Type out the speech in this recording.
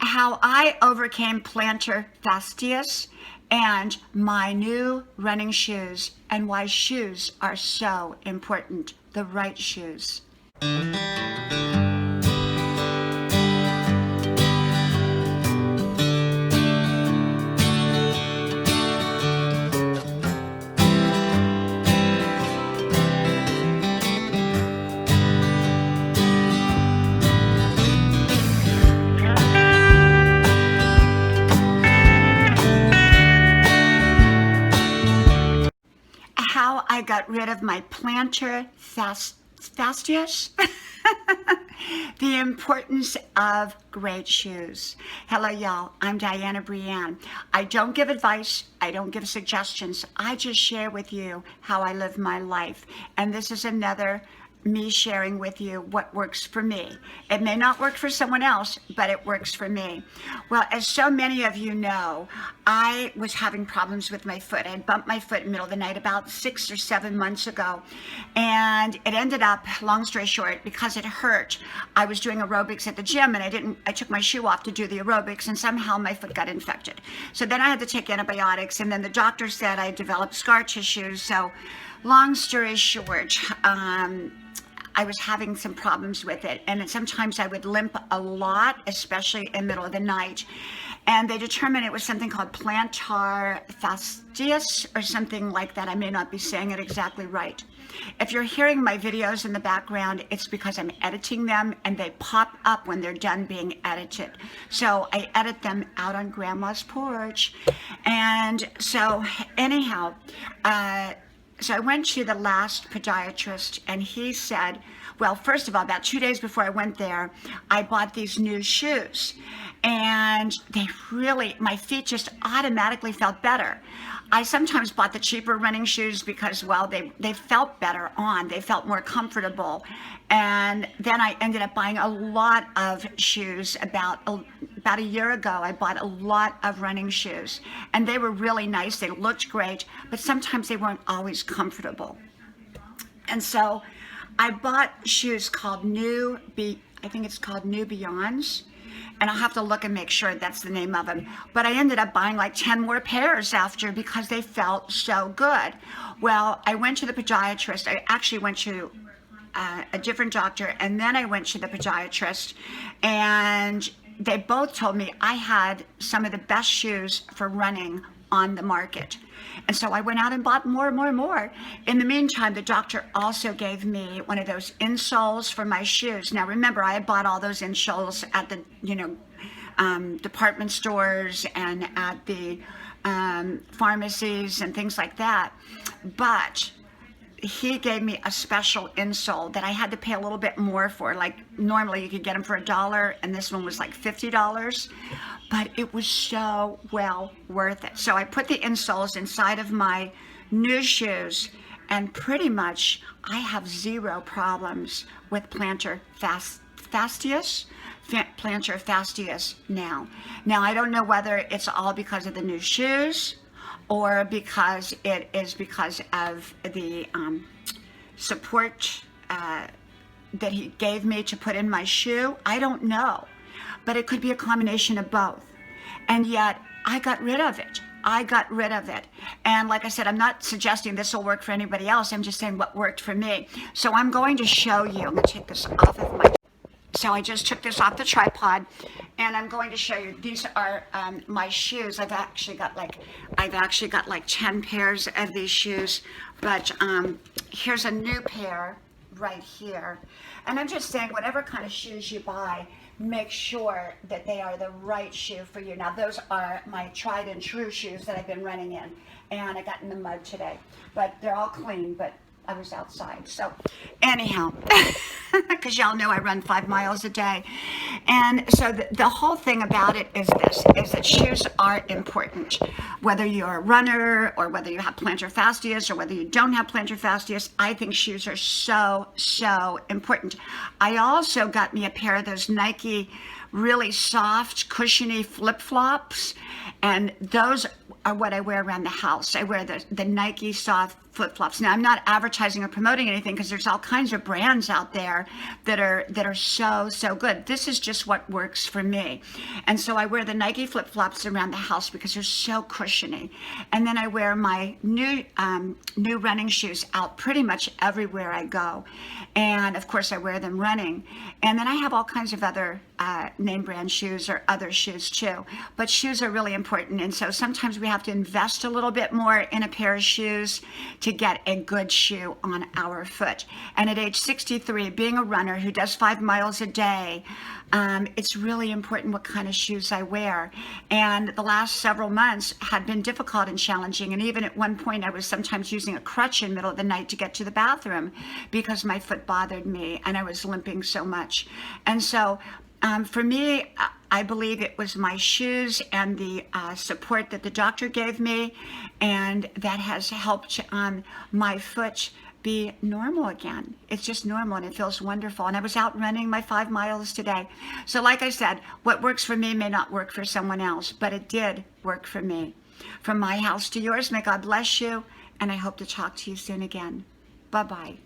how I overcame plantar fasciitis and my new running shoes and why shoes are so important, the right shoes. How I got rid of my plantar fasciitis. The importance of great shoes. Hello, y'all. I'm Diana Brienne. I don't give advice. I don't give suggestions. I just share with you how I live my life. And this is another me sharing with you what works for me. It may not work for someone else, but it works for me. Well, as so many of you know, I was having problems with my foot. I had bumped my foot in the middle of the night about 6 or 7 months ago. And it ended up, long story short, because it hurt, I was doing aerobics at the gym and I took my shoe off to do the aerobics and somehow my foot got infected. So then I had to take antibiotics and then the doctor said I developed scar tissue. So long story short, I was having some problems with it, and sometimes I would limp a lot, especially in the middle of the night. And they determined it was something called plantar fasciitis or something like that. I may not be saying it exactly right. If you're hearing my videos in the background, it's because I'm editing them and they pop up when they're done being edited. So I edit them out on Grandma's porch. And so anyhow, so I went to the last podiatrist and he said, well, first of all, about 2 days before I went there, I bought these new shoes and my feet just automatically felt better. I sometimes bought the cheaper running shoes because, well, they felt better on, they felt more comfortable. And then I ended up buying a lot of shoes. About a year ago, I bought a lot of running shoes and they were really nice. They looked great, but sometimes they weren't always comfortable. And so I bought shoes called I think it's called New Beyonds. And I'll have to look and make sure that's the name of them. But I ended up buying like 10 more pairs after because they felt so good. Well, I went to the podiatrist. I actually went to a different doctor, and then I went to the podiatrist, and they both told me I had some of the best shoes for running on the market. And so I went out and bought more. In the meantime, the doctor also gave me one of those insoles for my shoes. Now remember, I had bought all those insoles at the, department stores and at the pharmacies and things like that. But he gave me a special insole that I had to pay a little bit more for. Like normally you could get them for $1 and this one was like $50, but it was so well worth it. So I put the insoles inside of my new shoes and pretty much I have zero problems with plantar fasciitis now. Now I don't know whether it's all because of the new shoes or because it is because of the support that he gave me to put in my shoe. I don't know, but it could be a combination of both. And yet I got rid of it. And like I said, I'm not suggesting this will work for anybody else. I'm just saying what worked for me. So I'm going to show you. I'm going to take this off of my... So I just took this off the tripod and I'm going to show you. These are my shoes. I've actually got like 10 pairs of these shoes, but here's a new pair right here. And I'm just saying, whatever kind of shoes you buy, make sure that they are the right shoe for you. Now those are my tried and true shoes that I've been running in, and I got in the mud today, but they're all clean, but I was outside. So anyhow, because y'all know I run 5 miles a day. And so the whole thing about it is that shoes are important. Whether you're a runner or whether you have plantar fasciitis or whether you don't have plantar fasciitis, I think shoes are so important. I also got me a pair of those Nike really soft, cushiony flip-flops, and those are what I wear around the house. I wear the Nike soft flip-flops. Now, I'm not advertising or promoting anything because there's all kinds of brands out there that are so good. This is just what works for me. And so I wear the Nike flip-flops around the house because they're so cushiony. And then I wear my new running shoes out pretty much everywhere I go. And of course I wear them running. And then I have all kinds of other name brand shoes or other shoes too. But shoes are really important. And so sometimes we have to invest a little bit more in a pair of shoes to get a good shoe on our foot. And at age 63, being a runner who does 5 miles a day, it's really important what kind of shoes I wear. And the last several months had been difficult and challenging. And even at one point, I was sometimes using a crutch in the middle of the night to get to the bathroom because my foot bothered me and I was limping so much. And so for me, I believe it was my shoes and the support that the doctor gave me, and that has helped my foot be normal again. It's just normal and it feels wonderful. And I was out running my 5 miles today. So like I said, what works for me may not work for someone else, but it did work for me. From my house to yours, may God bless you, and I hope to talk to you soon again. Bye-bye.